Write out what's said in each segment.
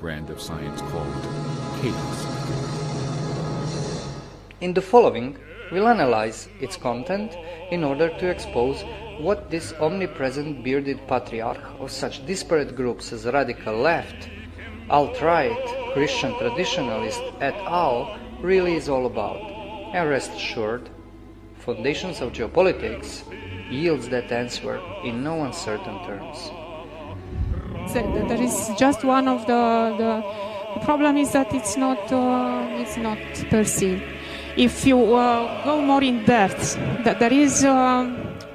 brand of science called chaos theory. In the following, we'll analyze its content in order to expose what this omnipresent bearded patriarch of such disparate groups as radical left, alt-right, Christian traditionalist et al. Really is all about. And rest assured, Foundations of Geopolitics yields that answer in no uncertain terms. There is just one of the problem is that it's not perceived. If you go more in depth, that there is a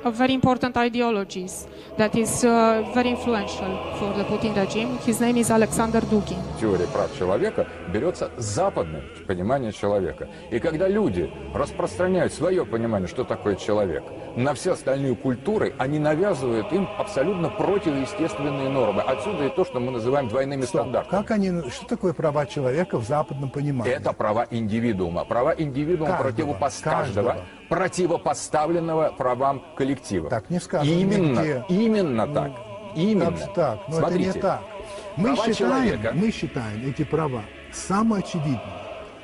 very important ideologies that is very influential for the Putin regime. His name is Alexander Dugin. Теория прав человека берется с западного понимания человека. И когда люди распространяют свое понимание, что такое человек, на все остальные культуры, они навязывают им абсолютно противоестественные нормы. Отсюда и то, что мы называем двойными стандартами. Что такое права человека в западном понимании? Это права индивидуума. Права индивидуума противопоставленного правам коллектива. Так не сказано нигде. Именно так. Именно. Так, но смотрите, это не так. Мы считаем эти права самоочевидными.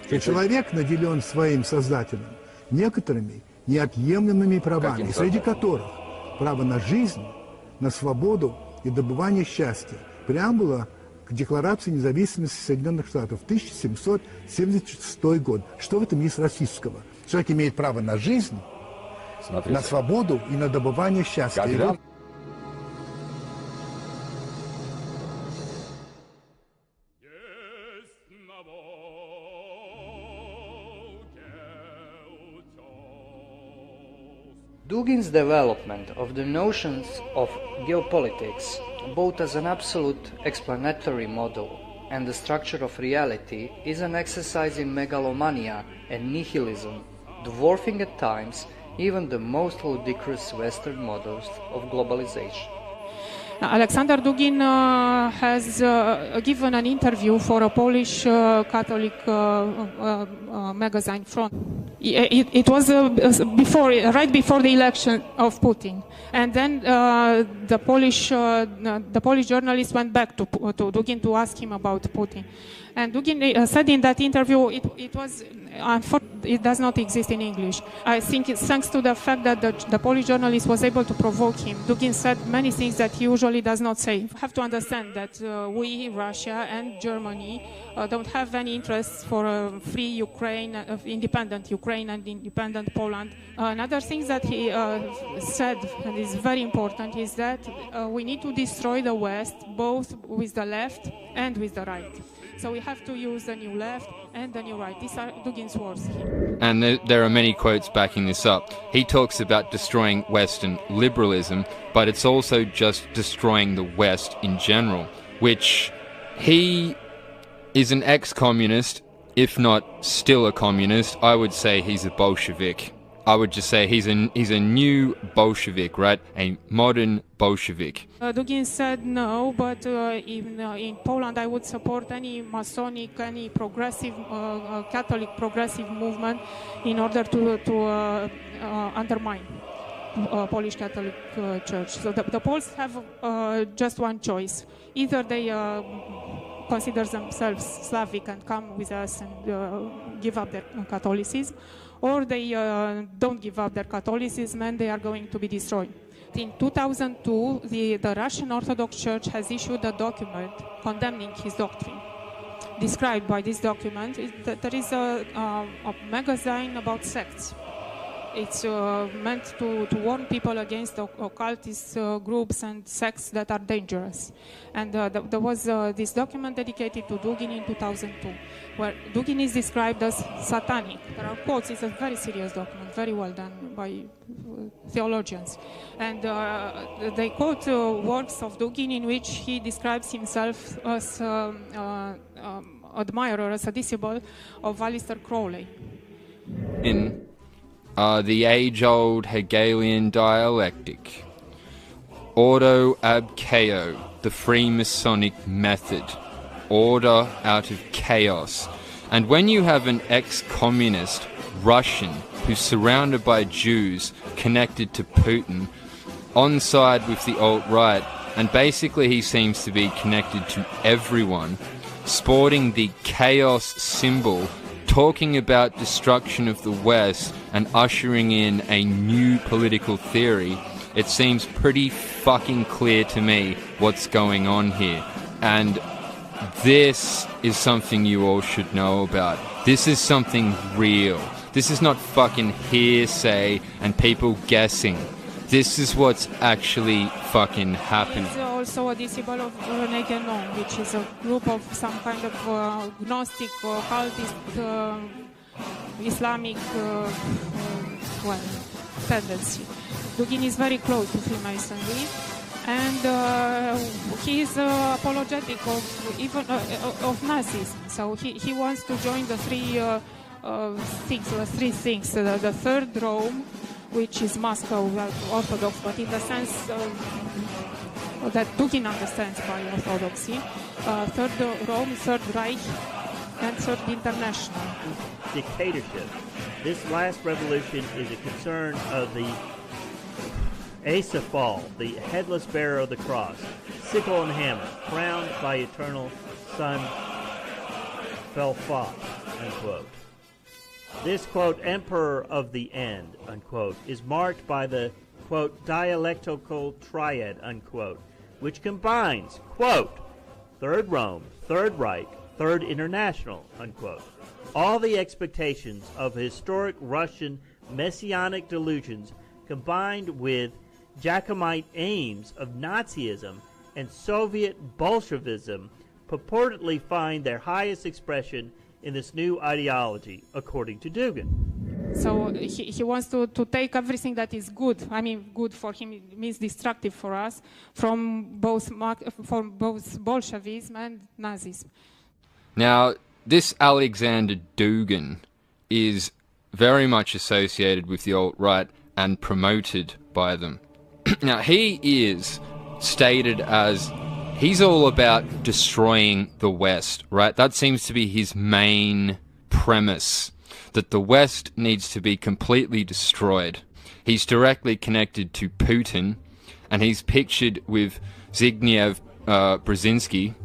Что человек наделен своим создателем некоторыми неотъемлемыми правами, среди которых право на жизнь, на свободу и добывание счастья. Преамбула к Декларации независимости Соединенных Штатов, 1776 год. Что в этом есть расистского? Человек имеет право на жизнь, на свободу и на добывание счастья. Dugin's development of the notions of geopolitics, both as an absolute explanatory model and the structure of reality, is an exercise in megalomania and nihilism, dwarfing at times even the most ludicrous Western models of globalization. Alexander Dugin has given an interview for a Polish Catholic magazine Front. It was right before the election of Putin, and then the Polish journalist went back to Dugin to ask him about Putin, and Dugin said in that interview it does not exist in English. I think it's thanks to the fact that the Polish journalist was able to provoke him. Dugin said many things that he usually does not say. You have to understand that we, Russia and Germany, don't have any interest for a free Ukraine, independent Ukraine and independent Poland. Another thing that he said, and is very important, is that we need to destroy the West, both with the left and with the right. So we have to use the new left and the new right. These are Dugin's words. And there are many quotes backing this up. He talks about destroying Western liberalism, but it's also just destroying the West in general, which he is an ex-communist, if not still a communist. I would say he's a Bolshevik. I would just say he's a new Bolshevik, right? A modern Bolshevik. Dugin said no, but in Poland I would support any Masonic, any progressive, Catholic progressive movement in order to undermine Polish Catholic Church. So the Poles have just one choice. Either they consider themselves Slavic and come with us and give up their Catholicism, or they don't give up their Catholicism and they are going to be destroyed. In 2002, the Russian Orthodox Church has issued a document condemning his doctrine. Described by this document, there is a magazine about sects. It's meant to warn people against occultist groups and sects that are dangerous. And there was this document dedicated to Dugin in 2002, where Dugin is described as satanic. There are quotes. It's a very serious document, very well done by theologians. And they quote works of Dugin in which he describes himself as admirer, as a disciple of Aleister Crowley. In the age-old Hegelian dialectic, ordo ab chaos, the Freemasonic method, order out of chaos. And when you have an ex-communist Russian who's surrounded by Jews connected to Putin, on side with the alt-right, and basically he seems to be connected to everyone, sporting the chaos symbol, talking about destruction of the West and ushering in a new political theory, it seems pretty fucking clear to me what's going on here. And this is something you all should know about. This is something real. This is not fucking hearsay and people guessing. This is what's actually fucking happening. He's also a disciple of René Guénon, which is a group of some kind of Gnostic, occultist, Islamic tendency. Dugin is very close to Freemasonry, and he is apologetic of even of Nazism. So he wants to join the three things. The third Rome, which is Moscow Orthodox, but in the sense that Dugin understands by Orthodoxy. Third Rome, Third Reich, and Third International. Dictatorship. This last revolution is a concern of the Acephal, the headless bearer of the cross, sickle and hammer, crowned by eternal Son Felfat, unquote. This, quote, emperor of the end, unquote, is marked by the, quote, dialectical triad, unquote, which combines, quote, Third Rome, Third Reich, Third International, unquote. All the expectations of historic Russian messianic delusions combined with Jacobite aims of Nazism and Soviet Bolshevism purportedly find their highest expression in this new ideology, according to Dugin. So he wants to take everything that is good. I mean, good for him means destructive for us, from both Bolshevism and Nazism. Now, this Alexander Dugin is very much associated with the alt-right and promoted by them. Now, he is stated as he's all about destroying the West, right? That seems to be his main premise, that the West needs to be completely destroyed. He's directly connected to Putin, and he's pictured with Zbigniew Brzezinski,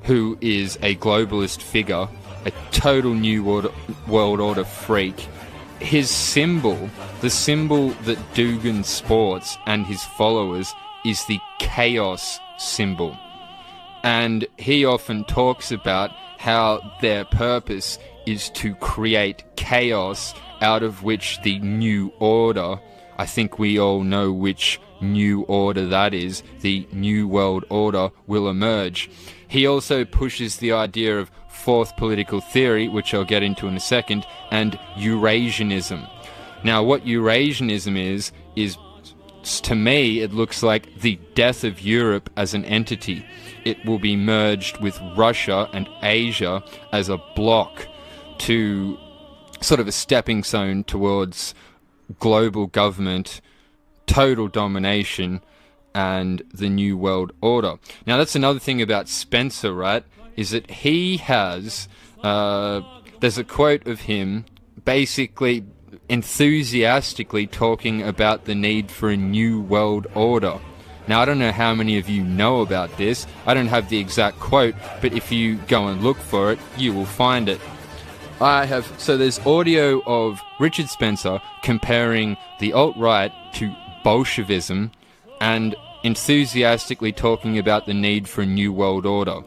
who is a globalist figure, a total new world order freak. His symbol, the symbol that Dugin sports and his followers, is the chaos symbol. And he often talks about how their purpose is to create chaos out of which the new order, I think we all know which new order that is, the new world order, will emerge. He also pushes the idea of fourth political theory, which I'll get into in a second, and Eurasianism. Now, what Eurasianism is to me, it looks like the death of Europe as an entity. It will be merged with Russia and Asia as a bloc to sort of a stepping stone towards global government, total domination, and the New World Order. Now, that's another thing about Spencer, right? Is that he has, there's a quote of him basically enthusiastically talking about the need for a new world order. Now, I don't know how many of you know about this. I don't have the exact quote, but if you go and look for it, you will find it. So there's audio of Richard Spencer comparing the alt-right to Bolshevism and enthusiastically talking about the need for a new world order.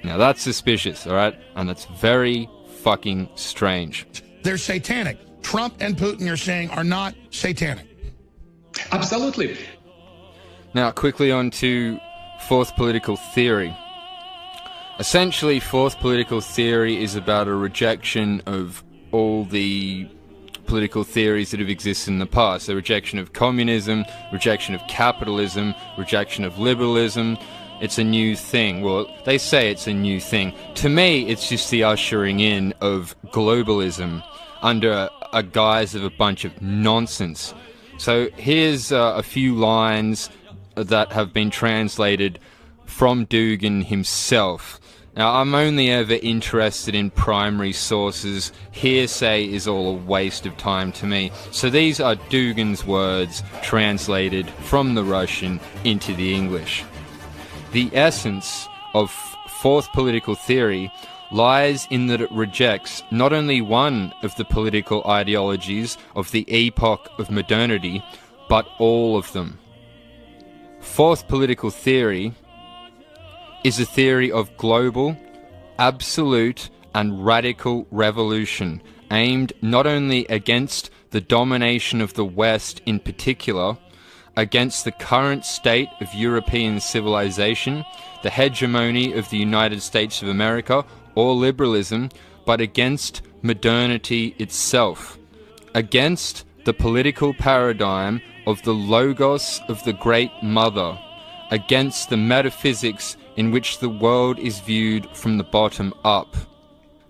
Now, that's suspicious, alright? And that's very fucking strange. They're satanic. Trump and Putin, you're saying, are not satanic. Absolutely. Now, quickly on to fourth political theory. Essentially, fourth political theory is about a rejection of all the political theories that have existed in the past. A rejection of communism, rejection of capitalism, rejection of liberalism. It's a new thing. Well, they say it's a new thing. To me, it's just the ushering in of globalism under a guise of a bunch of nonsense. So here's a few lines that have been translated from Dugin himself. Now, I'm only ever interested in primary sources. Hearsay is all a waste of time to me. So these are Dugin's words translated from the Russian into the English. The essence of fourth political theory lies in that it rejects not only one of the political ideologies of the epoch of modernity, but all of them. Fourth political theory is a theory of global, absolute, and radical revolution aimed not only against the domination of the West in particular, against the current state of European civilization, the hegemony of the United States of America, or liberalism, but against modernity itself, against the political paradigm of the logos of the Great Mother, against the metaphysics in which the world is viewed from the bottom up.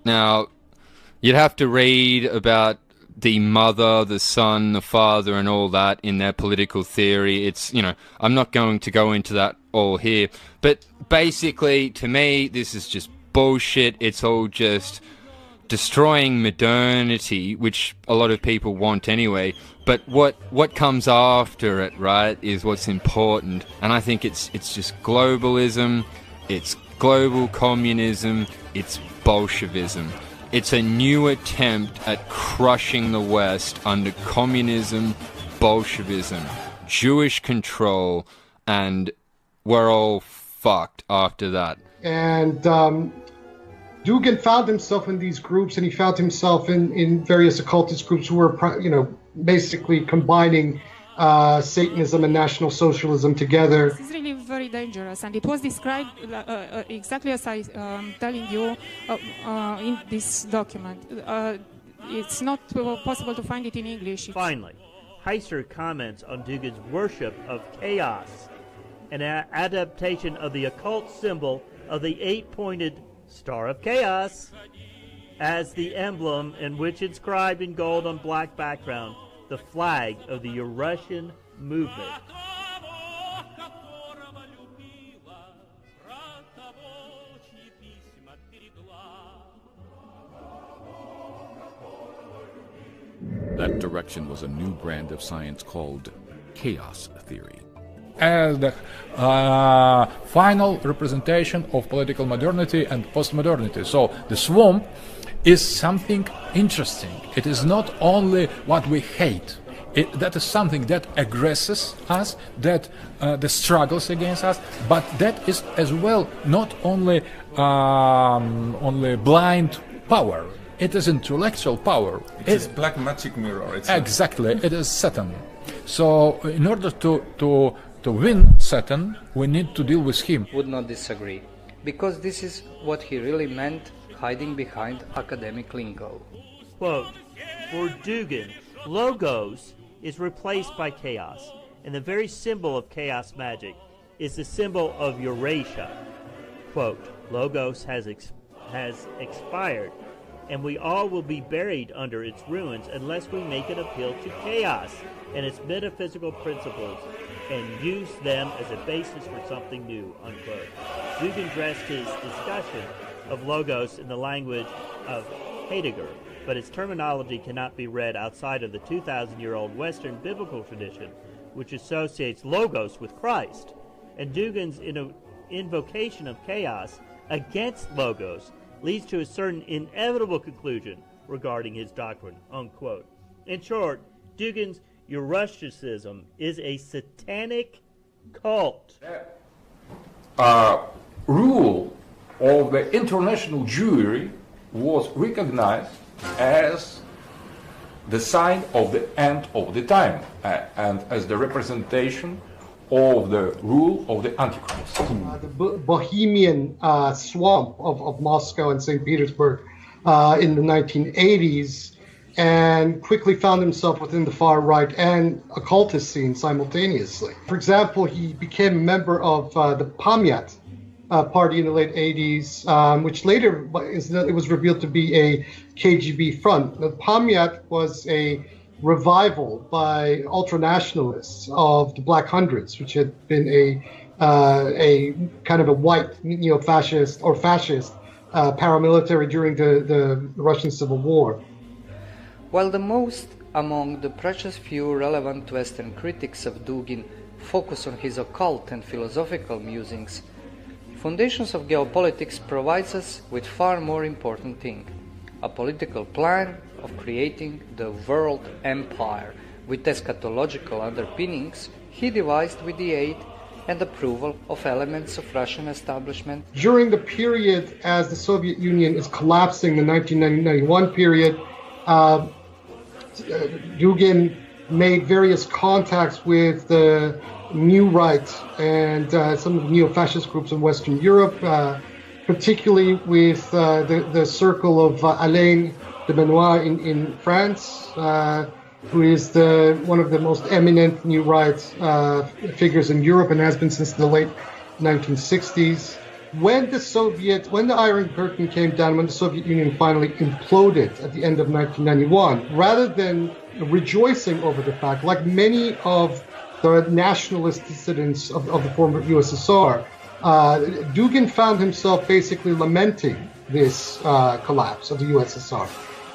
Now, you'd have to read about the mother, the son, the father, and all that in their political theory. It's, I'm not going to go into that all here. But basically, to me, this is just bullshit. It's all just destroying modernity, which a lot of people want anyway. But what comes after it, right, is what's important. And I think it's just globalism, it's global communism, it's Bolshevism. It's a new attempt at crushing the West under communism, Bolshevism, Jewish control, and we're all fucked after that. And Dugin found himself in these groups, and he found himself in various occultist groups who were, basically combining Satanism and National Socialism together. This is really very dangerous, and it was described exactly as I'm telling you in this document. It's not possible to find it in English. Finally, Heiser comments on Dugin's worship of chaos, an adaptation of the occult symbol of the 8-pointed Star of Chaos as the emblem, in which inscribed in gold on black background the flag of the Russian movement. That direction was a new brand of science called chaos theory. As the final representation of political modernity and postmodernity. So the swamp is something interesting. It is not only what we hate. That is something that aggresses us, that struggles against us, but that is as well not only blind power. It is intellectual power. It is black magic mirror. Exactly. It is Satan. So in order to win Satan, we need to deal with him. Would not disagree, because this is what he really meant, hiding behind academic lingo. Quote, for Dugin, logos is replaced by chaos, and the very symbol of chaos magic is the symbol of Eurasia. Quote, logos has expired, and we all will be buried under its ruins unless we make an appeal to chaos and its metaphysical principles and use them as a basis for something new, unquote. Dugin dressed his discussion of logos in the language of Heidegger, but its terminology cannot be read outside of the 2,000-year-old Western biblical tradition, which associates logos with Christ. And Dugin's invocation of chaos against logos leads to a certain inevitable conclusion regarding his doctrine, unquote. In short, Dugin's Eurasianism is a satanic cult. Rule of the international Jewry was recognized as the sign of the end of the time and as the representation of the rule of the Antichrist. The Bohemian swamp of Moscow and St. Petersburg in the 1980s, and quickly found himself within the far right and occultist scene simultaneously. For example, he became a member of the Pamyat party in the late 80s, which later it was revealed to be a KGB front. The Pamyat was a revival by ultranationalists of the Black Hundreds, which had been a kind of a white neo-fascist or fascist paramilitary during the Russian Civil War. While the most among the precious few relevant Western critics of Dugin focus on his occult and philosophical musings, Foundations of Geopolitics provides us with far more important thing, a political plan of creating the world empire with eschatological underpinnings he devised with the aid and approval of elements of Russian establishment. During the period as the Soviet Union is collapsing, the 1991 period, Dugin made various contacts with the New Right and some of the neo-fascist groups in Western Europe, particularly with the circle of Alain de Benoit in France, who is one of the most eminent New Right figures in Europe and has been since the late 1960s. When the Iron Curtain came down, when the Soviet Union finally imploded at the end of 1991, rather than rejoicing over the fact, like many of the nationalist dissidents of the former USSR, Dugin found himself basically lamenting this collapse of the USSR.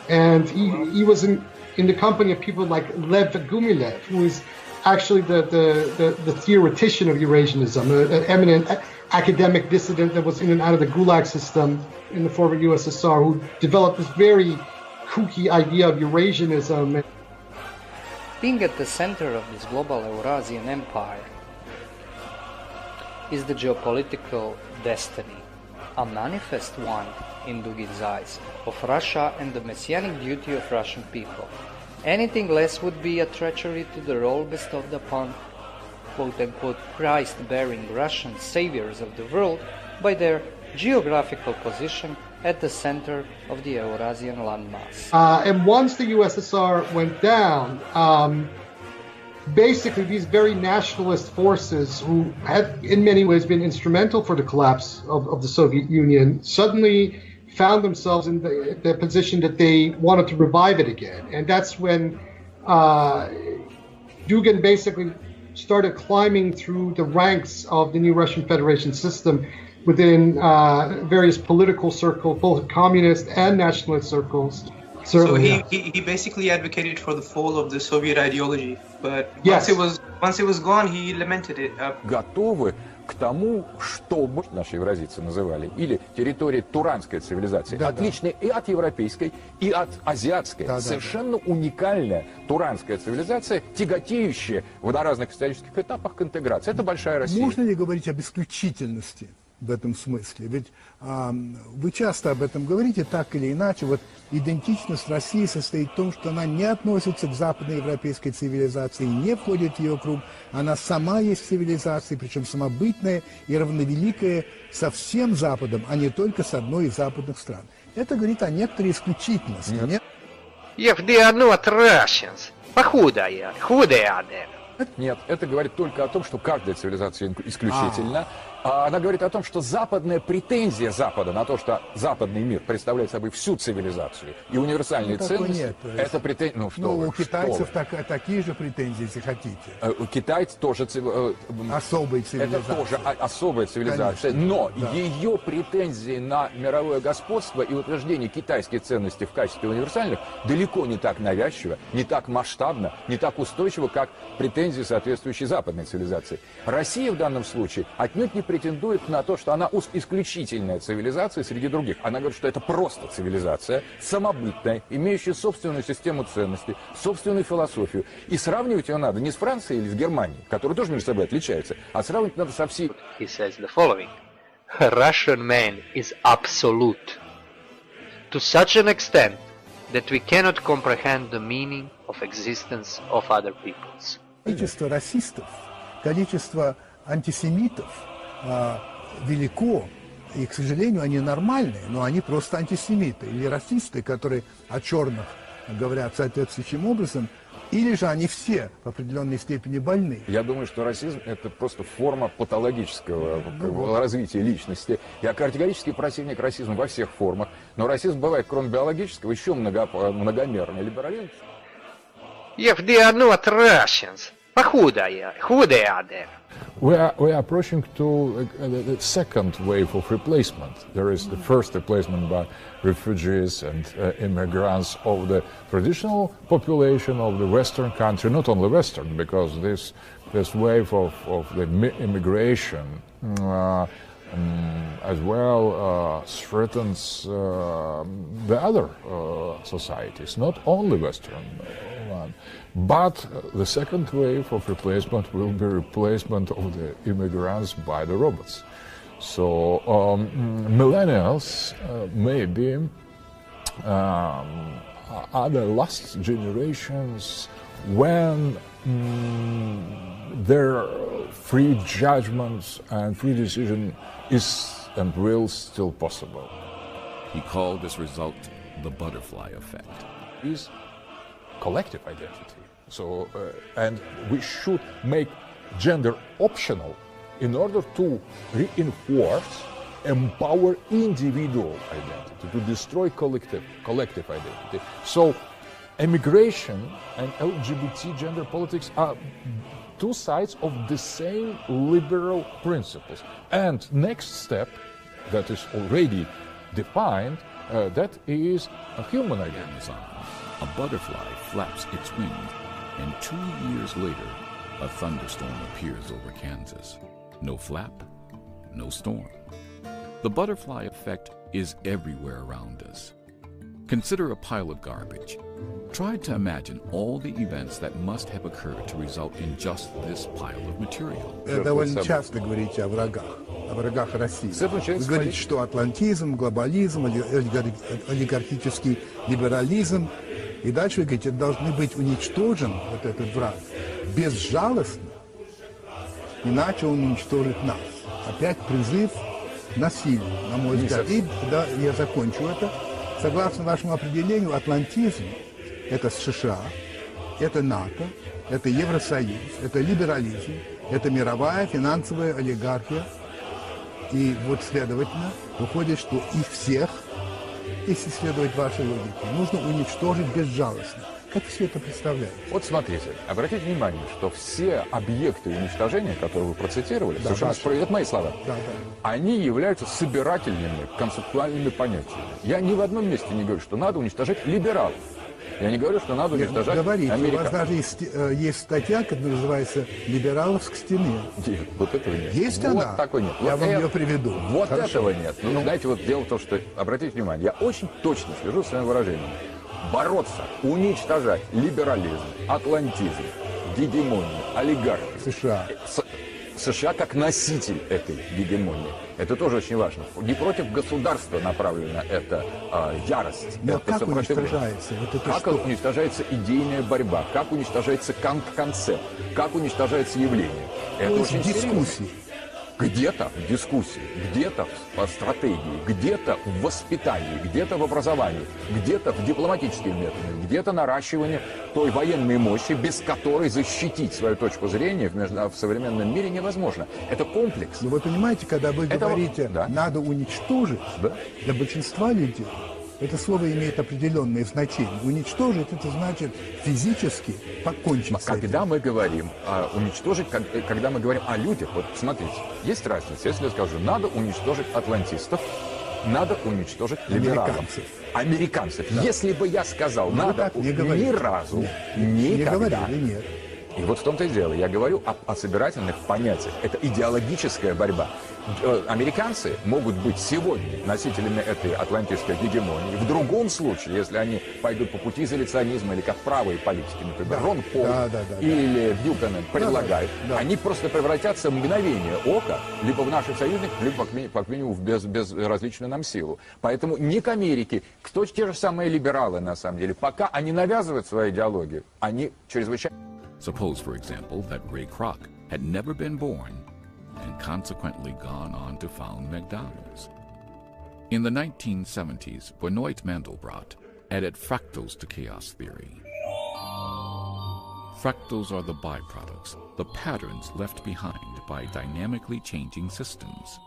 And he was in the company of people like Lev Gumilev, who is actually the theoretician of Eurasianism, an eminent academic dissident that was in and out of the Gulag system in the former USSR, who developed this very kooky idea of Eurasianism. Being at the center of this global Eurasian empire is the geopolitical destiny, a manifest one in Dugin's eyes, of Russia and the messianic duty of Russian people. Anything less would be a treachery to the role bestowed upon quote-unquote Christ-bearing Russian saviors of the world by their geographical position at the center of the Eurasian landmass. And once the USSR went down, basically these very nationalist forces, who had in many ways been instrumental for the collapse of the Soviet Union, suddenly found themselves in the position that they wanted to revive it again. And that's when Dugin basically started climbing through the ranks of the new Russian Federation system within various political circles, both communist and nationalist circles. So he basically advocated for the fall of the Soviet ideology, but once it was gone, he lamented it. Готовы к тому, что наши евразийцы называли, или территория туранской цивилизации, отличная и от европейской, и от азиатской. Совершенно уникальная туранская цивилизация, тяготеющая на разных исторических этапах к интеграции. Это большая Россия. Можно ли говорить об исключительности в этом смысле? Ведь вы часто об этом говорите, так или иначе. Вот идентичность России состоит в том, что она не относится к западноевропейской цивилизации, не входит в ее круг. Она сама есть цивилизация, причем самобытная и равновеликая со всем Западом, а не только с одной из западных стран. Это говорит о некоторой исключительности. If they are not Russians, who they are then? Нет, это говорит только о том, что каждая цивилизация исключительна. Она говорит о том, что западная претензия Запада на то, что западный мир представляет собой всю цивилизацию и универсальные ценности, это претензия... у китайцев такие же претензии, если хотите. У китайцев тоже... Особая цивилизация. Это тоже особая цивилизация. Конечно, но ее претензии на мировое господство и утверждение китайских ценностей в качестве универсальных далеко не так навязчиво, не так масштабно, не так устойчиво, как претензии соответствующей западной цивилизации. Россия в данном случае отнюдь не претендует на то, что она исключительная цивилизация среди других. Она говорит, что это просто цивилизация, самобытная, имеющая собственную систему ценностей, собственную философию. И сравнивать ее надо не с Францией или с Германией, которые тоже между собой отличаются, а сравнивать надо со всей... He says the following: Russian man is absolute to such an extent that we cannot comprehend the meaning of existence of other peoples. Количество расистов, количество антисемитов велико, и, к сожалению, они нормальные, но они просто антисемиты или расисты, которые о черных говорят соответствующим образом, или же они все в определенной степени больны. Я думаю, что расизм – это просто форма патологического развития личности. Я категорически противник расизма во всех формах, но расизм бывает, кроме биологического, еще многомерный. Либерализм. If they are not Russians, who they are then? We are approaching to the second wave of replacement. There is the first replacement by refugees and immigrants of the traditional population of the Western country, not only Western, because this wave of the immigration as well threatens the other societies, not only Western one. But the second wave of replacement will be replacement of the immigrants by the robots. So millennials maybe are the last generations when their free judgments and free decision is and will still possible. He called this result the butterfly effect. Is collective identity. So, and we should make gender optional in order to reinforce, empower individual identity, to destroy collective identity. So, immigration and LGBT gender politics are two sides of the same liberal principles. And next step, that is already defined, that is a human identity. A butterfly flaps its wings, and 2 years later, a thunderstorm appears over Kansas. No flap, no storm. The butterfly effect is everywhere around us. Consider a pile of garbage. Try to imagine all the events that must have occurred to result in just this pile of material. Довольно часто говорите о врагах России. Вы говорите, что атлантизм, глобализм, олигархический либерализм. И дальше вы говорите, должны быть уничтожен вот этот враг безжалостно, иначе он уничтожит нас. Опять призыв к насилию, на мой взгляд. И да, я закончу это. Согласно вашему определению, атлантизм – это США, это НАТО, это Евросоюз, это либерализм, это мировая финансовая олигархия. И вот, следовательно, выходит, что их всех, если следовать вашей логике, нужно уничтожить безжалостно. Как все это представляете? Вот смотрите, обратите внимание, что все объекты уничтожения, которые вы процитировали, да, совершенно это мои слова, да, да, они являются собирательными концептуальными понятиями. Я ни в одном месте не говорю, что надо уничтожать либералов. Я не говорю, что надо уничтожать американцев. У вас даже есть статья, которая называется «Либералов к стене». Нет, вот этого нет. Есть вот она? Такой нет. Я вот вам ее приведу. Вот Хорошо. Этого нет. Ну, знаете, вот дело в том, что, обратите внимание, я очень точно слежу своим выражением. Бороться, уничтожать либерализм, атлантизм, гегемонию, олигархию. США. США как носитель этой гегемонии. Это тоже очень важно. Не против государства направлена эта ярость. Но это как уничтожается? Вот это как уничтожается идейная борьба, как уничтожается концепт, как уничтожается явление. Это очень дискуссии. Где-то в дискуссии, где-то в стратегии, где-то в воспитании, где-то в образовании, где-то в дипломатических методах, где-то наращивание той военной мощи, без которой защитить свою точку зрения в современном мире невозможно. Это комплекс. Но вы понимаете, когда вы говорите, да, надо уничтожить, да, для большинства людей это слово имеет определенное значение. Уничтожить – это значит физически покончить с этим. Когда мы говорим уничтожить, когда мы говорим о людях, вот смотрите, есть разница. Если я скажу, надо уничтожить атлантистов, надо уничтожить либералов. Американцев. Да. Если бы я сказал, надо ни разу, никогда. Не говорили, нет. И вот в том-то и дело. Я говорю о собирательных понятиях. Это идеологическая борьба. Американцы могут быть сегодня носителями этой атлантической гегемонии. В другом случае, если они пойдут по пути изоляционизма или как правые политики, например, да, Рон Пол или Бьюкенен предлагают, они просто превратятся в мгновение ока либо в наших союзников, либо как минимум в безразличную нам силу. Поэтому не к Америке, кто те же самые либералы на самом деле, пока они навязывают свою идеологию, они чрезвычайно... Suppose, for example, that Ray Kroc had never been born and consequently gone on to found McDonald's. In the 1970s, Benoit Mandelbrot added fractals to chaos theory. Fractals are the byproducts, the patterns left behind by dynamically changing systems.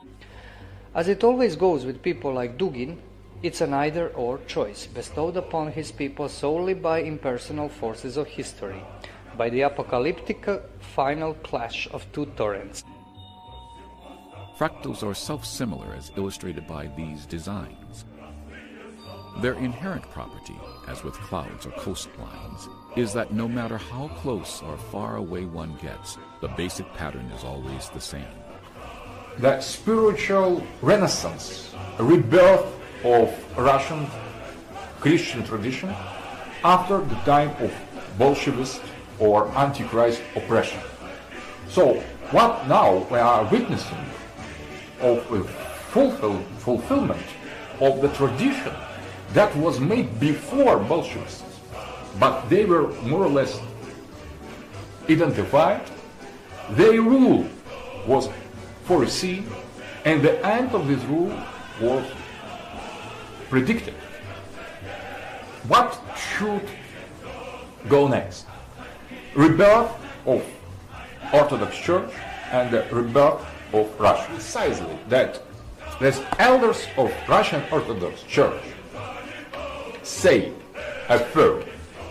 As it always goes with people like Dugin, it's an either-or choice bestowed upon his people solely by impersonal forces of history, by the apocalyptic final clash of two torrents. Fractals are self-similar as illustrated by these designs. Their inherent property, as with clouds or coastlines, is that no matter how close or far away one gets, the basic pattern is always the same. the spiritual renaissance, rebirth of Russian Christian tradition after the time of Bolshevist or Antichrist oppression. So what now we are witnessing of a fulfillment of the tradition that was made before Bolshevists, but they were more or less identified, their rule was foreseen, and the end of this rule was predicted. What should go next? Rebirth of Orthodox Church and the rebirth of Russia. Precisely that the elders of Russian Orthodox Church say, affirm,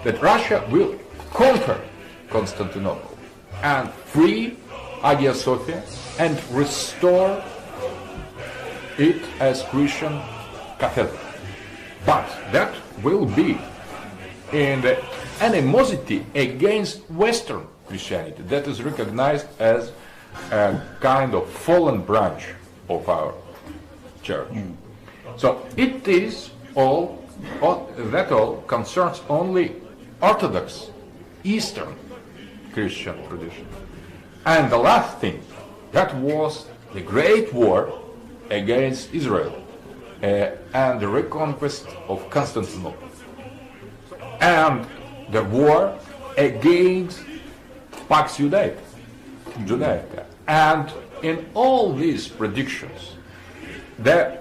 that Russia will conquer Constantinople and free Hagia Sophia and restore it as Christian cathedral. But that will be in the animosity against Western Christianity that is recognized as a kind of fallen branch of our church. So it is all concerns only Orthodox Eastern Christian tradition. And the last thing, that was the great war against Israel and the reconquest of Constantinople and the war against Pax Judaica. And in all these predictions, the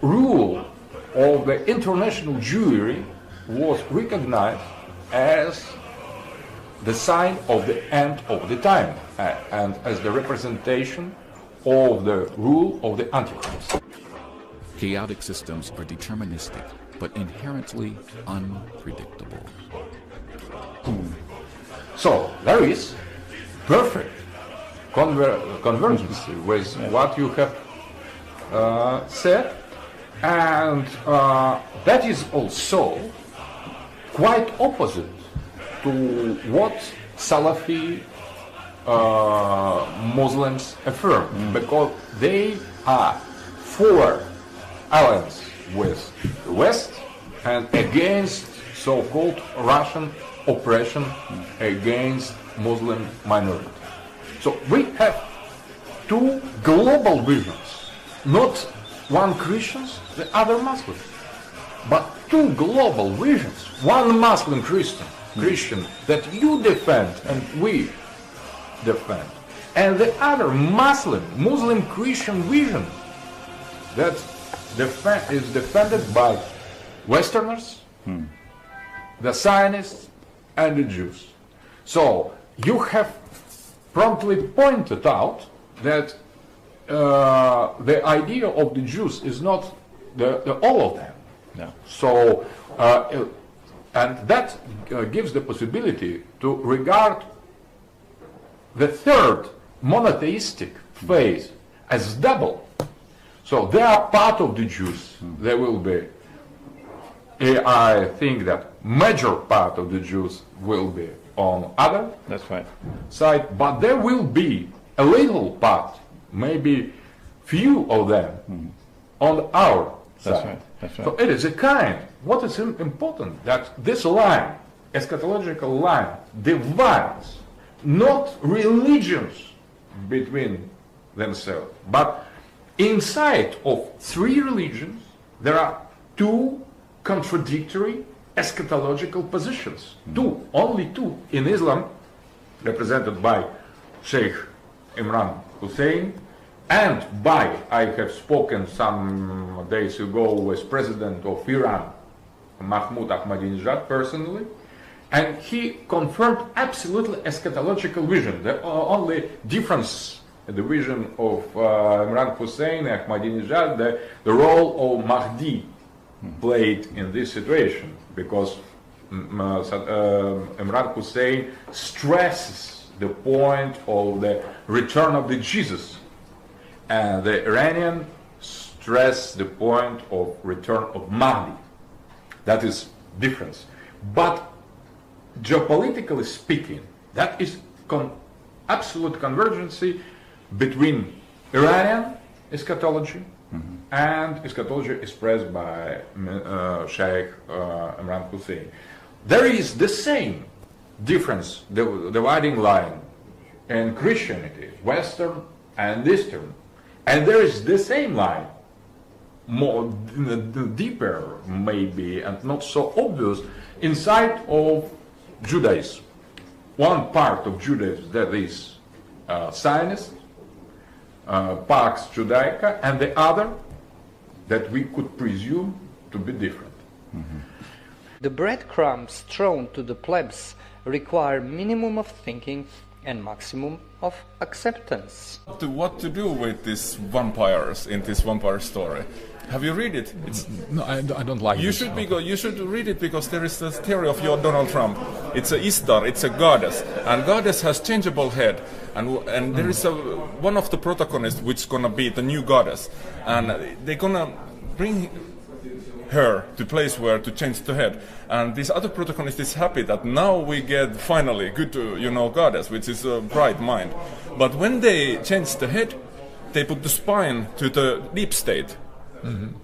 rule of the international Jewry was recognized as the sign of the end of the time and as the representation of the rule of the Antichrist. Chaotic systems are deterministic, but inherently unpredictable. So there is perfect convergence with what you have said, and that is also quite opposite to what Salafi Muslims affirm, because they are for alliance with the West and against so-called Russian oppression against Muslim minority. So we have two global visions, not one Christians, the other Muslims, but two global visions, one Muslim Christian that you defend and we defend, and the other Muslim Christian vision that is defended by Westerners, the Zionists, and the Jews. So you have promptly pointed out that the idea of the Jews is not the all of them. No. So and that gives the possibility to regard the third monotheistic phase as double. So they are part of the Jews. There will be, I think that major part of the Jews will be on other side, but there will be a little part, maybe few of them on our side. That's right. So it is a kind, what is important, that this line, eschatological line, divides not religions between themselves, but inside of three religions there are two contradictory eschatological positions. Only two in Islam, represented by Sheikh Imran Hussein, and by, I have spoken some days ago with President of Iran, Mahmoud Ahmadinejad, personally, and he confirmed absolutely eschatological vision. The only difference in the vision of Imran Hussein and Ahmadinejad, the role of Mahdi played in this situation, because Imran Hussein stresses the point of the return of the Jesus, and the Iranian stress the point of return of Mahdi. That is difference. But geopolitically speaking, that is absolute convergency between Iranian eschatology and eschatology expressed by Sheikh Imran Hussein. There is the same difference, the dividing line in Christianity, Western and Eastern, and there is the same line, more deeper maybe and not so obvious, inside of Judaism. One part of Judaism that is Zionist, Pax Judaica, and the other that we could presume to be different. The breadcrumbs thrown to the plebs require minimum of thinking and maximum of acceptance. What to do with these vampires in this vampire story? Have you read it? No, I don't like it. You should read it because there is this theory of your Donald Trump. It's a Ishtar, it's a goddess, and goddess has changeable head, and there is one of the protagonists which is gonna be the new goddess, and they're gonna bring her to place where to change the head, and this other protagonist is happy that now we get finally good goddess, which is a bright mind. But when they change the head, they put the spine to the deep state.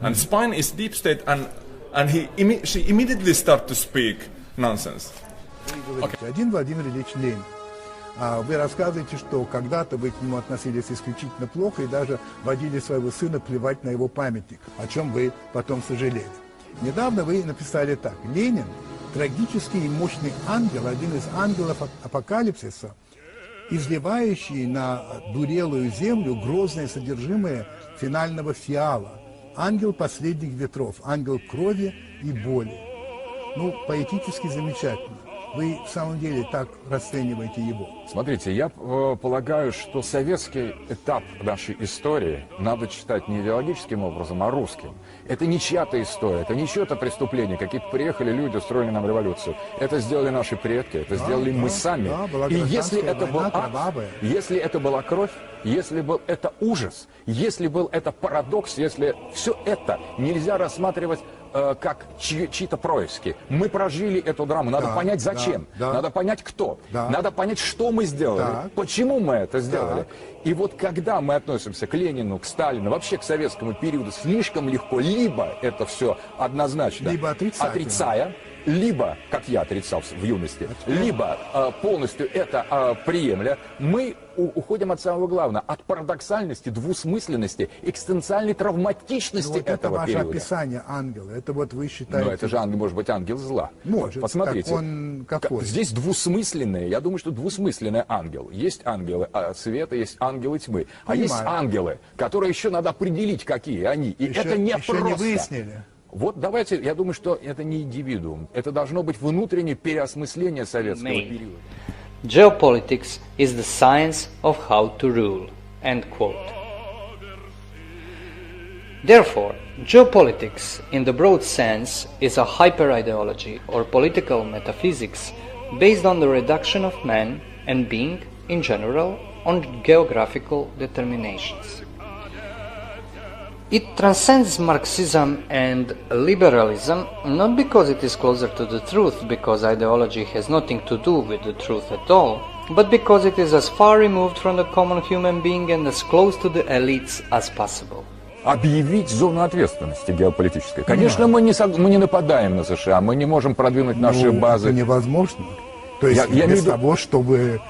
And spine is deep state, and she immediately start to speak nonsense. Один Владимир Ильич Ленин. Вы рассказываете, что когда-то вы к нему относились исключительно плохо и даже водили своего сына плевать на его памятник, о чем вы потом сожалели. Недавно вы написали так: Ленин – трагический и мощный ангел, один из ангелов апокалипсиса, изливающий на дурелую землю грозное содержимое финального фиала. Ангел последних ветров, ангел крови и боли. Ну, поэтически замечательно. Вы в самом деле так расцениваете его? Смотрите, я полагаю, что советский этап нашей истории надо читать не идеологическим образом, а русским. Это не чья-то история, это не чье-то преступление. Какие-то приехали люди, устроили нам революцию. Это сделали наши предки, это сделали мы сами. И если это был ад, если это была кровь, если был это ужас, если был это парадокс, если все это нельзя рассматривать как чьи-то происки. Мы прожили эту драму, надо понять зачем, надо понять кто, надо понять, что мы сделали, почему мы это сделали. И вот когда мы относимся к Ленину, к Сталину, вообще к советскому периоду слишком легко, либо это все однозначно отрицая, либо, как я отрицал в юности, либо полностью это приемля, мы уходим от самого главного, от парадоксальности, двусмысленности, экзистенциальной травматичности вот этого периода. Это ваше описание ангела, это вот вы считаете... Но это же ангел, может быть, ангел зла. Может, посмотрите, он какой? Здесь двусмысленные, я думаю, что двусмысленный ангел. Есть ангелы света, есть ангелы тьмы. А есть ангелы, которые еще надо определить, какие они. И это не еще просто. Не выяснили. Вот давайте, я думаю, что это не индивидуум. Это должно быть внутреннее переосмысление советского периода. Geopolitics is the science of how to rule. End quote. Therefore, geopolitics in the broad sense is a hyper-ideology or political metaphysics based on the reduction of man and being in general on geographical determinations. It transcends Marxism and liberalism not because it is closer to the truth, because ideology has nothing to do with the truth at all, but because it is as far removed from the common human being and as close to the elites as possible. Объявить зону ответственности геополитической. Конечно, мы не нападаем на США, мы не можем продвинуть наши базы. Это невозможно. То есть без того, чтобы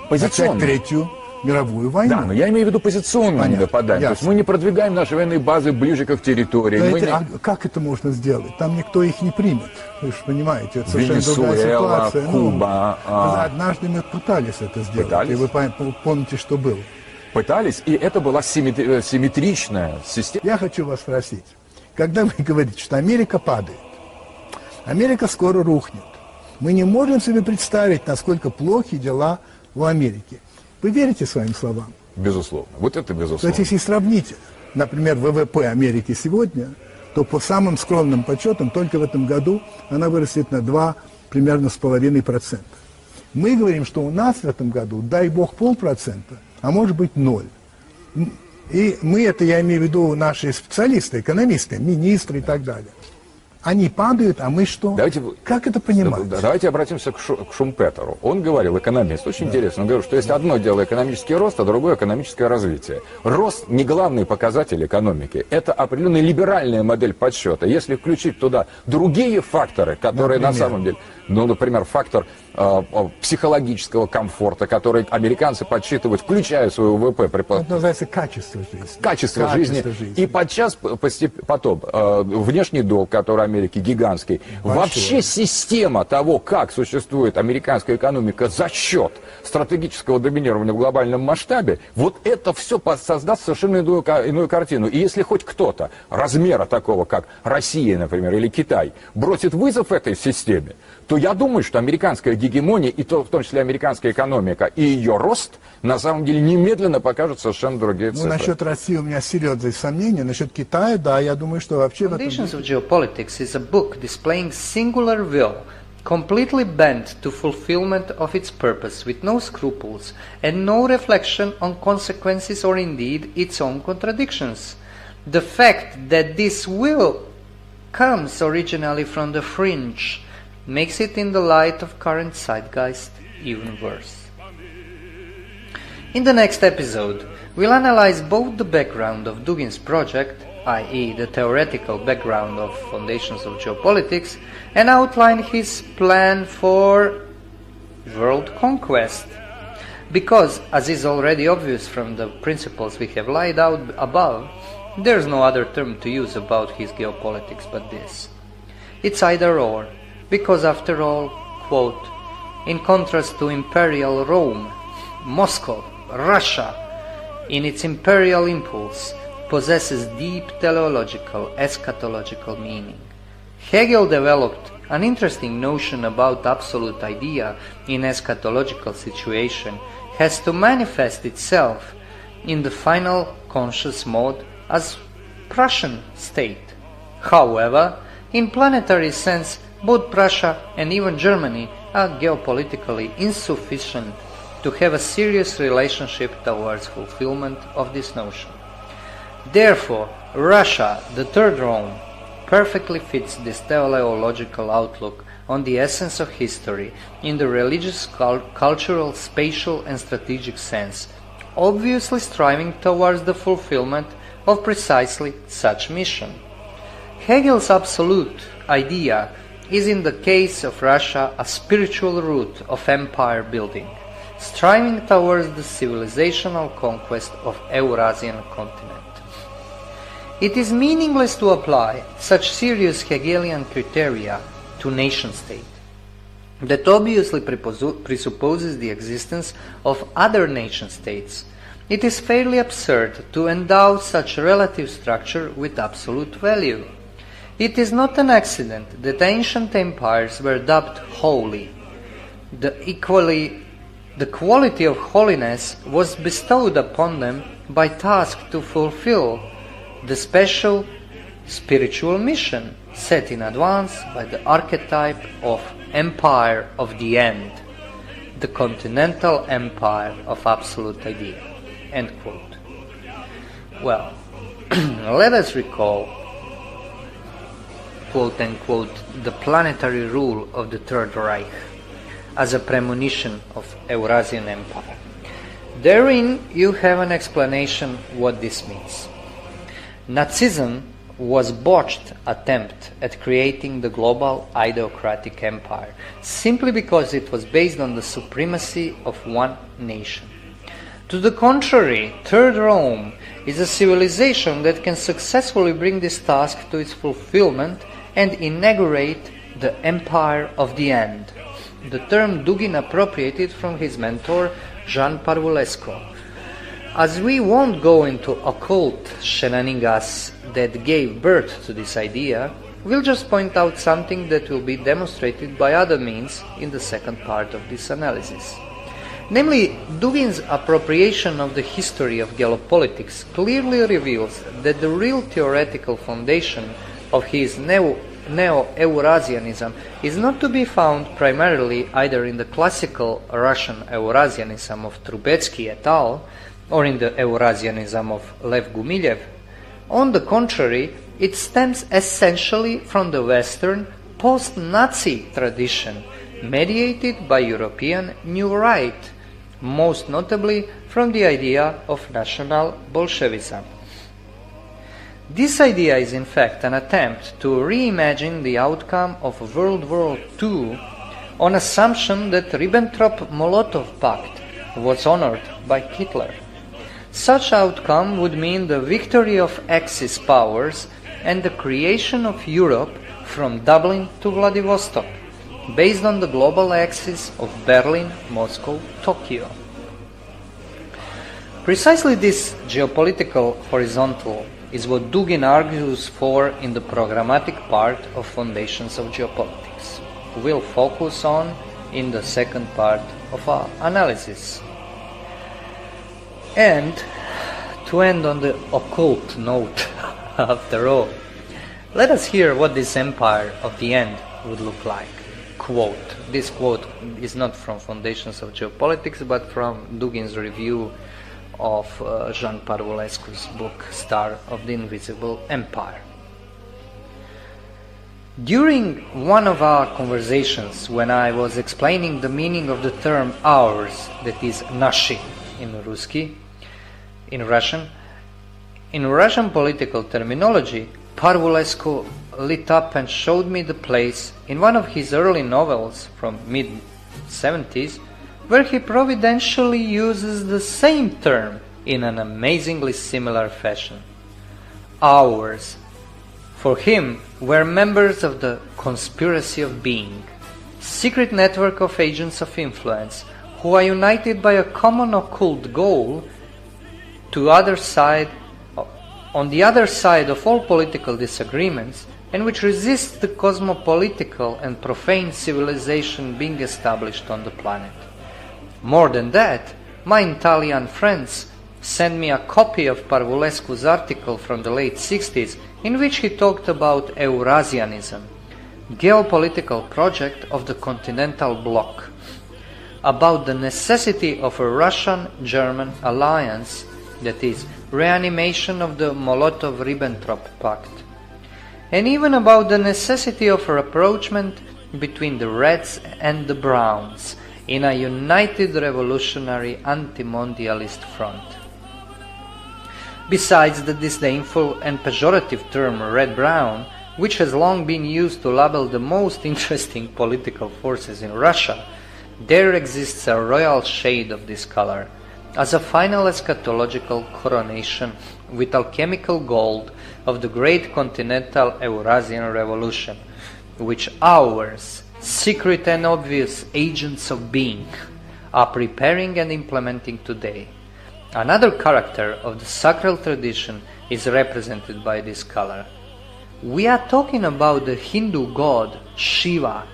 начать третью мировую войну. Да, но я имею в виду позиционно не нападаем. То есть мы не продвигаем наши военные базы ближе к их территории. А как это можно сделать? Там никто их не примет. Вы же понимаете, это совершенно другая ситуация. Куба. Однажды мы пытались это сделать. Пытались? И вы помните, что было. Пытались, и это была симметричная система. Я хочу вас спросить, когда вы говорите, что Америка падает, Америка скоро рухнет, мы не можем себе представить, насколько плохи дела в Америке. Вы верите своим словам? Безусловно. Вот это безусловно. То есть, если сравните, например, ВВП Америки сегодня, то по самым скромным подсчетам только в этом году она вырастет на 2,5%. Мы говорим, что у нас в этом году, дай бог, 0,5%, а может быть 0. И мы, это я имею в виду наши специалисты, экономисты, министры и так далее. Они падают, а мы что? Как это понимать? Давайте обратимся к Шумпетеру. Он говорил, экономист, очень интересно, он говорил, что есть одно дело экономический рост, а другое экономическое развитие. Рост не главный показатель экономики, это определенная либеральная модель подсчета. Если включить туда другие факторы, которые на самом деле, например, фактор психологического комфорта, который американцы подсчитывают, включая свой ВВП. Это называется качество жизни. Качество жизни. И подчас потом внешний долг, который Америки гигантский. Вообще система того, как существует американская экономика за счет стратегического доминирования в глобальном масштабе, вот это все создаст совершенно иную картину. И если хоть кто-то размера такого, как Россия, например, или Китай, бросит вызов этой системе, то я думаю, что американская гегемония, и в том числе американская экономика, и ее рост, на самом деле, немедленно покажут совершенно другие цифры. Насчет России у меня серьезные сомнения. Насчет Китая, да, я думаю, что вообще... Foundations of Geopolitics is a book displaying singular will, completely bent to fulfillment of its purpose, with no scruples, and no reflection on consequences or indeed its own contradictions. The fact that this will comes originally from the fringe makes it, in the light of current zeitgeist, even worse. In the next episode, we'll analyze both the background of Dugin's project, i.e. the theoretical background of Foundations of Geopolitics, and outline his plan for world conquest. Because, as is already obvious from the principles we have laid out above, there's no other term to use about his geopolitics but this. It's either or. Because after all, quote, in contrast to imperial Rome, Moscow, Russia, in its imperial impulse, possesses deep teleological, eschatological meaning. Hegel developed an interesting notion about absolute idea in eschatological situation has to manifest itself in the final conscious mode as Prussian state. However, in planetary sense, both Prussia and even Germany are geopolitically insufficient to have a serious relationship towards fulfillment of this notion. Therefore, Russia, the Third Rome, perfectly fits this teleological outlook on the essence of history in the religious, cultural, spatial and strategic sense, obviously striving towards the fulfillment of precisely such mission. Hegel's absolute idea is in the case of Russia a spiritual root of empire building, striving towards the civilizational conquest of Eurasian continent. It is meaningless to apply such serious Hegelian criteria to nation-state. That obviously presupposes the existence of other nation-states. It is fairly absurd to endow such relative structure with absolute value. It is not an accident that ancient empires were dubbed holy. The quality of holiness was bestowed upon them by task to fulfill the special spiritual mission set in advance by the archetype of empire of the end, the continental empire of absolute idea. End quote. Well, let us recall, quote unquote, the planetary rule of the Third Reich as a premonition of Eurasian empire. Therein you have an explanation what this means. Nazism was botched attempt at creating the global ideocratic empire simply because it was based on the supremacy of one nation. To the contrary, Third Rome is a civilization that can successfully bring this task to its fulfillment and inaugurate the empire of the end, the term Dugin appropriated from his mentor Jean Parvulescu. As we won't go into occult shenanigans that gave birth to this idea, we'll just point out something that will be demonstrated by other means in the second part of this analysis. Namely, Dugin's appropriation of the history of geopolitics clearly reveals that the real theoretical foundation of his Neo-Eurasianism is not to be found primarily either in the classical Russian Eurasianism of Trubetsky et al., or in the Eurasianism of Lev Gumilev. On the contrary, it stems essentially from the Western post-Nazi tradition, mediated by European New Right, most notably from the idea of national Bolshevism. This idea is in fact an attempt to reimagine the outcome of World War II on assumption that Ribbentrop-Molotov Pact was honored by Hitler. Such outcome would mean the victory of Axis powers and the creation of Europe from Dublin to Vladivostok, based on the global axis of Berlin, Moscow, Tokyo. Precisely this geopolitical horizontal is what Dugin argues for in the programmatic part of Foundations of Geopolitics. We'll focus on in the second part of our analysis. And to end on the occult note, after all, let us hear what this empire of the end would look like. Quote. This quote is not from Foundations of Geopolitics, but from Dugin's review of Jean Parvulescu's book, Star of the Invisible Empire. During one of our conversations, when I was explaining the meaning of the term ours, that is nashi in Russian political terminology, Parvulescu lit up and showed me the place in one of his early novels from mid-70s where he providentially uses the same term in an amazingly similar fashion. Ours, for him, were members of the conspiracy of being, secret network of agents of influence who are united by a common occult goal on the other side of all political disagreements, and which resist the cosmopolitical and profane civilization being established on the planet. More than that, my Italian friends sent me a copy of Parvulescu's article from the late 60s in which he talked about Eurasianism, geopolitical project of the continental bloc, about the necessity of a Russian-German alliance, that is, reanimation of the Molotov-Ribbentrop Pact, and even about the necessity of a rapprochement between the Reds and the Browns in a united revolutionary anti-mondialist front. Besides the disdainful and pejorative term red-brown, which has long been used to label the most interesting political forces in Russia, there exists a royal shade of this color, as a final eschatological coronation with alchemical gold of the great continental Eurasian revolution, which ours, secret and obvious agents of being, are preparing and implementing today. Another character of the sacral tradition is represented by this color. We are talking about the Hindu god Shiva,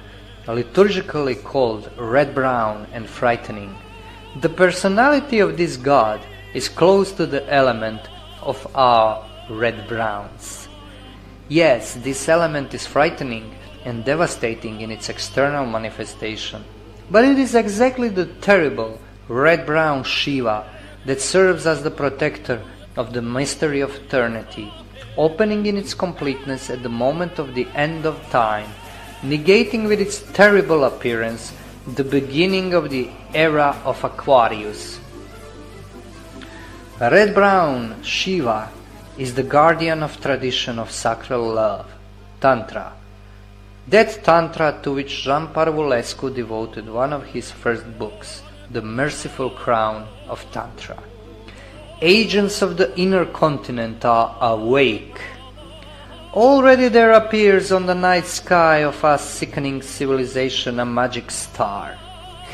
liturgically called red-brown and frightening. The personality of this god is close to the element of our red-browns. Yes, this element is frightening and devastating in its external manifestation, but it is exactly the terrible red-brown Shiva that serves as the protector of the mystery of eternity, opening in its completeness at the moment of the end of time, negating with its terrible appearance the beginning of the era of Aquarius. Red-brown Shiva is the guardian of tradition of sacral love, Tantra. That Tantra to which Jean Parvulescu devoted one of his first books, The Merciful Crown of Tantra. Agents of the inner continent are awake. Already there appears on the night sky of our sickening civilization a magic star,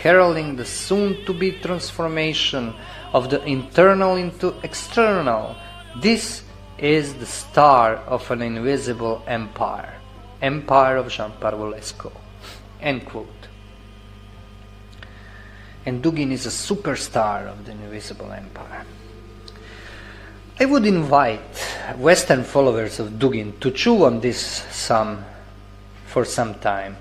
heralding the soon-to-be transformation of the internal into external. This is the star of an invisible empire, empire of Jean Parvulescu. End quote. And Dugin is a superstar of the invisible empire. I would invite Western followers of Dugin to chew on this for some time.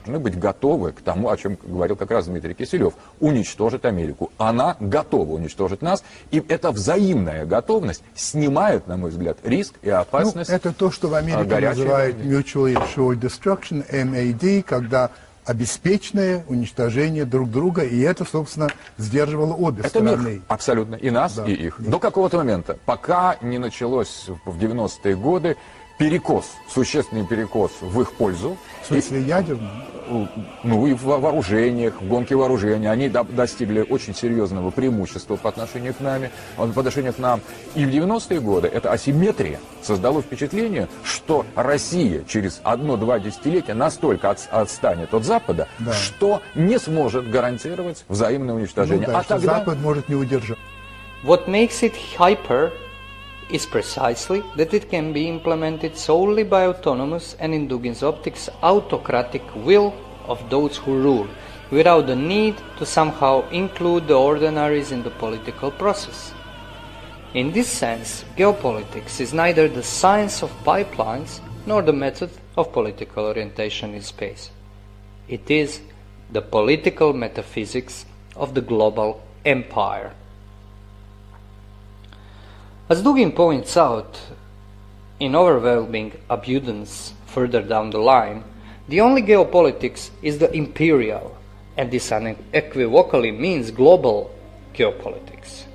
должны быть готовы к тому, о чем говорил как раз Дмитрий Киселев, уничтожить Америку. Она готова уничтожить нас, и эта взаимная готовность снимает, на мой взгляд, риск и опасность. Ну, это то, что в Америке называют Mutually Assured Destruction, MAD, когда обеспеченное уничтожение друг друга, и это, собственно, сдерживало обе стороны. Мир, абсолютно, и нас, и их. До какого-то момента, пока не началось в 90-е годы существенный перекос в их пользу. В смысле ядерный? Ну и в вооружениях, в гонке вооружений. Они достигли очень серьезного преимущества по отношению к нам. И в 90-е годы эта асимметрия создала впечатление, что Россия через 1-2 десятилетия настолько отстанет от Запада, что не сможет гарантировать взаимное уничтожение. Ну, да, что тогда Запад может не удержать. What makes it hyper is precisely that it can be implemented solely by autonomous and, in Dugin's optics, autocratic will of those who rule, without the need to somehow include the ordinaries in the political process. In this sense, geopolitics is neither the science of pipelines nor the method of political orientation in space. It is the political metaphysics of the global empire. As Dugin points out in overwhelming abundance further down the line, the only geopolitics is the imperial, and this unequivocally means global geopolitics.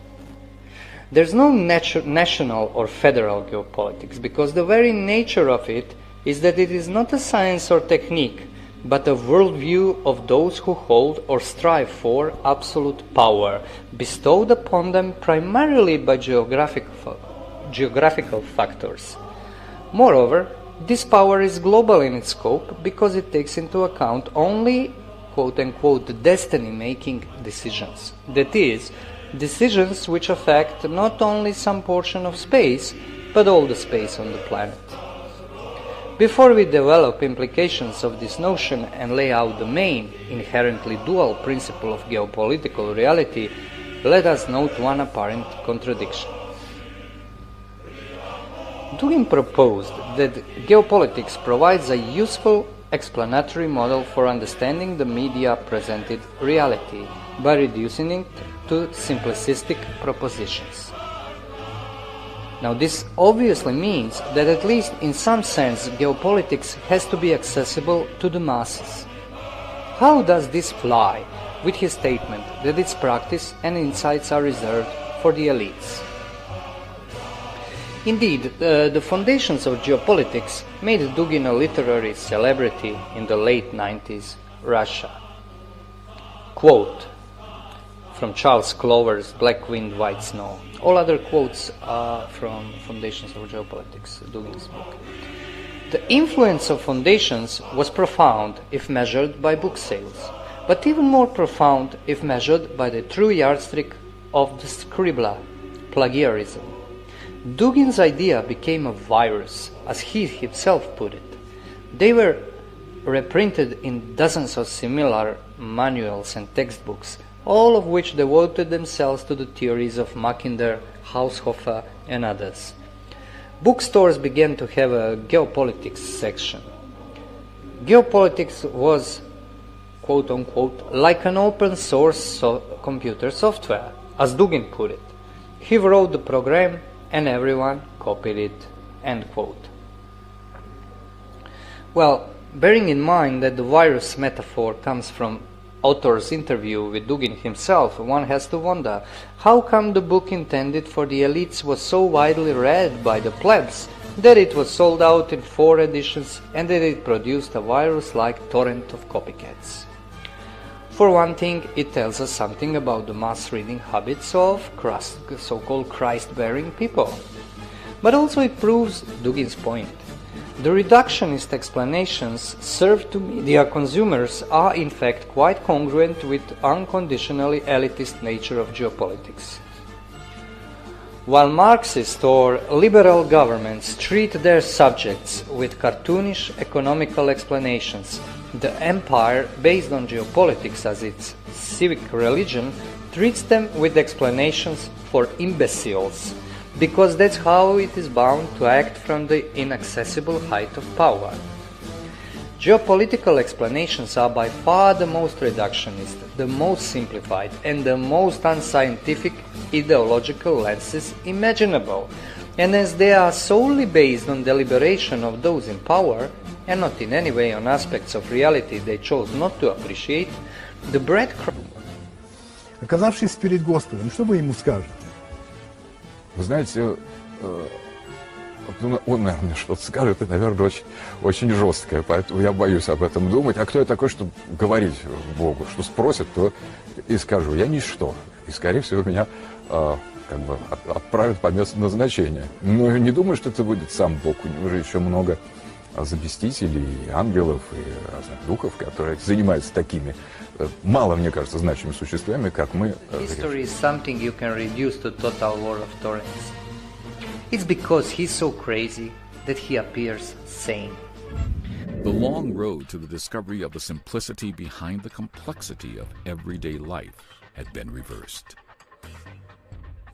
There's no national or federal geopolitics, because the very nature of it is that it is not a science or technique, but a worldview of those who hold or strive for absolute power, bestowed upon them primarily by geographical factors. Moreover, this power is global in its scope because it takes into account only quote-unquote destiny-making decisions. That is, decisions which affect not only some portion of space, but all the space on the planet. Before we develop implications of this notion and lay out the main, inherently dual principle of geopolitical reality, let us note one apparent contradiction. Dugin proposed that geopolitics provides a useful explanatory model for understanding the media presented reality by reducing it to simplistic propositions. Now, this obviously means that at least in some sense geopolitics has to be accessible to the masses. How does this fly with his statement that its practice and insights are reserved for the elites? Indeed, the foundations of geopolitics made Dugin a literary celebrity in the late 90s Russia. Quote from Charles Clover's Black Wind, White Snow. All other quotes are from Foundations of Geopolitics, Dugin's book. The influence of Foundations was profound if measured by book sales, but even more profound if measured by the true yardstick of the scribbler, plagiarism. Dugin's idea became a virus, as he himself put it. They were reprinted in dozens of similar manuals and textbooks, all of which devoted themselves to the theories of Mackinder, Haushofer, and others. Bookstores began to have a geopolitics section. Geopolitics was, quote-unquote, like an open-source computer software, as Dugin put it. He wrote the program, and everyone copied it, end quote. Well, bearing in mind that the virus metaphor comes from author's interview with Dugin himself, one has to wonder, how come the book intended for the elites was so widely read by the plebs that it was sold out in 4 editions and that it produced a virus-like torrent of copycats? For one thing, it tells us something about the mass-reading habits of so-called Christ-bearing people. But also it proves Dugin's point. The reductionist explanations served to media consumers are in fact quite congruent with unconditionally elitist nature of geopolitics. While Marxist or liberal governments treat their subjects with cartoonish economical explanations, the empire, based on geopolitics as its civic religion, treats them with explanations for imbeciles, because that's how it is bound to act from the inaccessible height of power. Geopolitical explanations are by far the most reductionist, the most simplified, and the most unscientific ideological lenses imaginable, and as they are solely based on deliberation of those in power, and not in any way on aspects of reality they chose not to appreciate, the breadcrumb... Оказавшись перед Господом, что вы ему скажете? Вы знаете, он, наверное, что-то скажет, и, наверное, очень жесткое, поэтому я боюсь об этом думать. А кто я такой, чтобы говорить Богу? Что спросит, то и скажу. Я ничто. И, скорее всего, меня как бы отправят по месту назначения. Но не думаю, что это будет сам Бог. У него же еще много заместителей, и ангелов, и разных духов, которые занимаются такими, мало, мне кажется, значимыми существами, как мы. History is something you can reduce to total war of torrents. It's because he's so crazy that he appears sane. The long road to the discovery of the simplicity behind the complexity of everyday life had been reversed.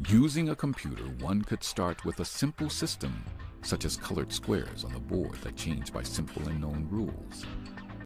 Using a computer, one could start with a simple system, such as colored squares on the board that change by simple and known rules.